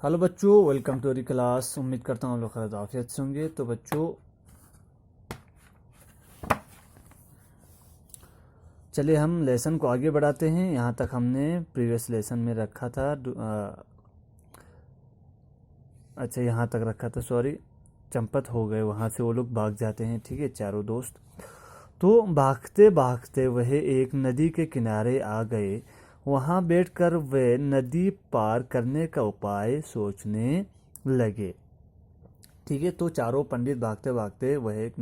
Hello बच्चों, welcome to अवरी class. उम्मीद करता हूँ आप लोग खैर आफियत से होंगे। तो बच्चों चलिए हम लेसन को आगे बढ़ाते हैं। यहाँ तक हमने प्रीवियस लेसन में रखा था। अच्छा, यहाँ तक रखा था, सॉरी। चंपत हो गए, वहाँ से वो लोग भाग जाते हैं। ठीक है, चारों दोस्त। तो भागते भागते वह एक नदी के किनारे आ गए। वहाँ बैठकर वे नदी पार करने का उपाय सोचने लगे। ठीक है, तो चारों पंडित भागते भागते वह एक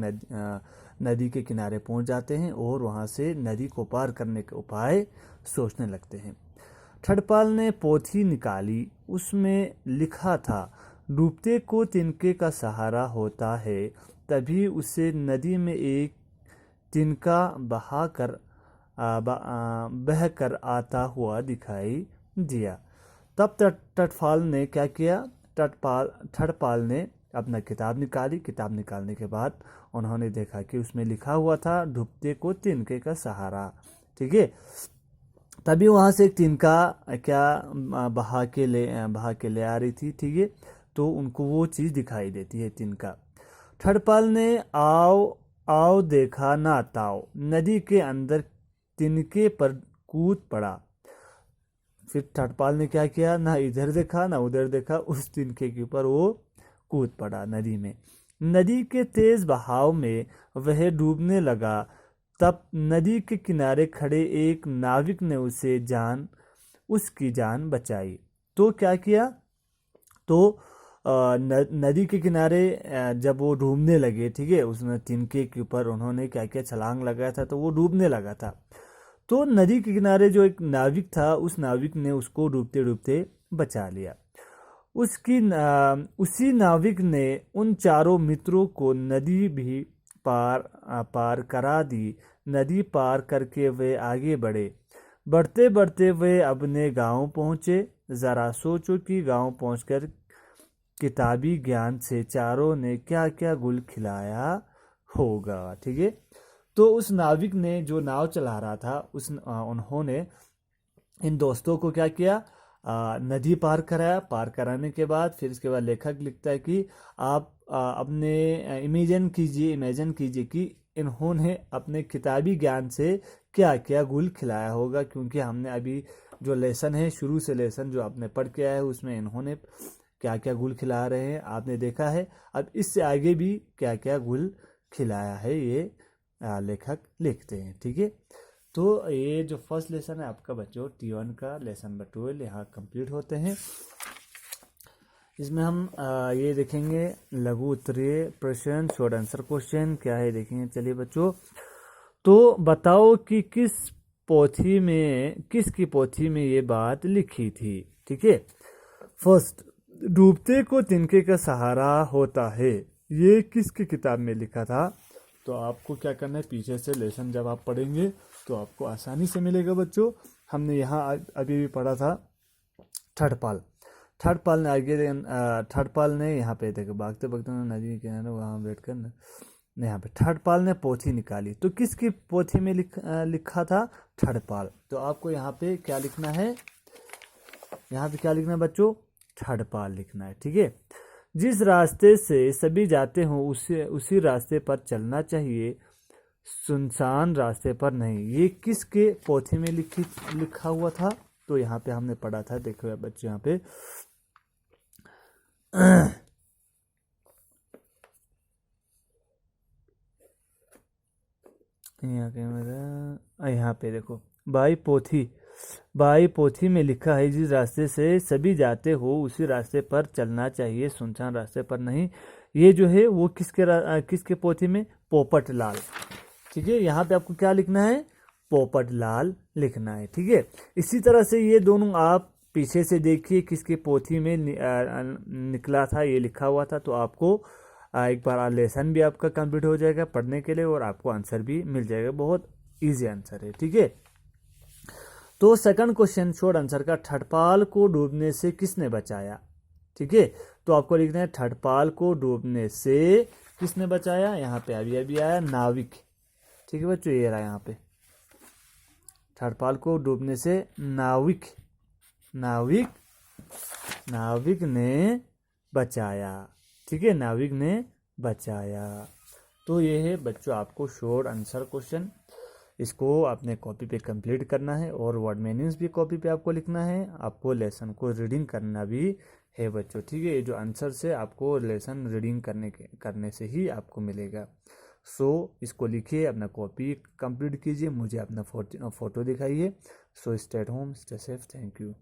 नदी के किनारे पहुंच जाते हैं और वहां से नदी को पार करने के उपाय सोचने लगते हैं। ठडपाल ने पोथी निकाली। उसमें लिखा था, डूबते को तिनके का सहारा होता है। तभी उसे नदी में एक तिनका बह कर आता हुआ दिखाई दिया। तब ठडपाल ने क्या किया? ठडपाल ने अपना किताब निकाली। किताब निकालने के बाद उन्होंने देखा कि उसमें लिखा हुआ था, डूबते को तिनके का सहारा। ठीक है, तभी वहां से एक तिनका क्या बहा के ले आ रही थी। ठीक है, तो उनको वो चीज दिखाई देती है, तिनका। ठडपाल ने आओ आओ देखा ना ताओ, नदी के अंदर तिनके पर कूद पड़ा। फिर ठडपाल ने क्या किया? ना इधर देखा ना उधर देखा, उस तिनके के ऊपर वो कूद पड़ा नदी में। नदी के तेज बहाव में वह डूबने लगा। तब नदी के किनारे खड़े एक नाविक ने उसकी जान बचाई। तो क्या किया? तो नदी के किनारे जब वो डूबने लगे, ठीक है, उसने तिनके के ऊपर उन्होंने क्या किया? छलांग लगाया था, तो वो डूबने लगा था। तो नदी के किनारे जो एक नाविक था, उस नाविक ने उसको डूबते डूबते बचा लिया। उसी नाविक ने उन चारों मित्रों को नदी भी पार करा दी। नदी पार करके वे आगे बढ़े। बढ़ते बढ़ते वे अपने गांव पहुंचे। जरा सोचो कि गांव पहुंचकर किताबी ज्ञान से चारों ने क्या क्या गुल खिलाया होगा। ठीक है, तो उस नाविक ने, जो नाव चला रहा था, उन्होंने इन दोस्तों को क्या किया? नदी पार कराया। पार कराने के बाद फिर इसके बाद लेखक लिखता है कि आप अपने इमेजिन कीजिए कि इन्होंने अपने किताबी ज्ञान से क्या क्या गुल खिलाया होगा। क्योंकि हमने अभी जो लेसन है, शुरू से लेसन जो आपने पढ़ के आया है, उसमें इन्होंने क्या क्या गुल खिला रहे हैं आपने देखा है। अब इससे आगे भी क्या क्या गुल खिलाया है, ये लेखक लिखते हैं। ठीक है, तो ये जो फर्स्ट लेसन है आपका बच्चों, T1 का लेसन नंबर 12 यहाँ कंप्लीट होते हैं। इसमें हम ये देखेंगे लघु उत्तरीय प्रश्न, शॉर्ट आंसर क्वेश्चन क्या है देखेंगे। चलिए बच्चों, तो बताओ कि किसकी पोथी में ये बात लिखी थी। ठीक है, फर्स्ट, डूबते को तिनके का सहारा होता है, ये किसकी किताब में लिखा था? तो आपको क्या करना है, पीछे से लेसन जब आप पढ़ेंगे तो आपको आसानी से मिलेगा बच्चों। हमने यहाँ अभी भी पढ़ा था ठडपाल ठडपाल ने यहाँ पे देखो, भागते भागते नदी के किनारे वहाँ बैठकर यहाँ पे ठडपाल ने पोथी निकाली। तो किसकी पोथी में लिखा था? ठडपाल। तो आपको यहाँ पे क्या लिखना है? यहाँ पे क्या लिखना है बच्चों? ठडपाल लिखना है। ठीक है, जिस रास्ते से सभी जाते हो उसी रास्ते पर चलना चाहिए, सुनसान रास्ते पर नहीं। ये किसके पोथी में लिखा हुआ था? तो यहाँ पे हमने पढ़ा था, देखो बच्चे यहाँ पे यहाँ पे देखो, बाई पोथी में लिखा है, जिस रास्ते से सभी जाते हो उसी रास्ते पर चलना चाहिए, सुनसान रास्ते पर नहीं। ये जो है वो किसके पोथी में? पोपट लाल। ठीक है, यहाँ पे आपको क्या लिखना है? पोपट लाल लिखना है। ठीक है, इसी तरह से ये दोनों आप पीछे से देखिए किसके पोथी में निकला था, ये लिखा हुआ था। तो आपको एक बार लेसन भी आपका कंप्लीट हो जाएगा पढ़ने के लिए और आपको आंसर भी मिल जाएगा। बहुत इजी आंसर है। ठीक है, तो सेकंड क्वेश्चन शॉर्ट आंसर का, ठडपाल को डूबने से किसने बचाया? ठीक है, तो आपको लिखना है ठडपाल को डूबने से किसने बचाया। यहाँ पे अभी आया नाविक। ठीक है बच्चों, ये रहा यहाँ पे, ठडपाल को डूबने से नाविक नाविक ने बचाया। ठीक है, नाविक ने बचाया। तो ये है बच्चों आपको शॉर्ट आंसर क्वेश्चन, इसको अपने कॉपी पे कंप्लीट करना है और वर्ड मीनिंग्स भी कॉपी पे आपको लिखना है। आपको लेसन को रीडिंग करना भी है बच्चों। ठीक है, ये जो आंसर से आपको लेसन रीडिंग करने से ही आपको मिलेगा। सो इसको लिखिए, अपना कॉपी कंप्लीट कीजिए, मुझे अपना फोटो दिखाइए। So stay at home, stay safe, thank you.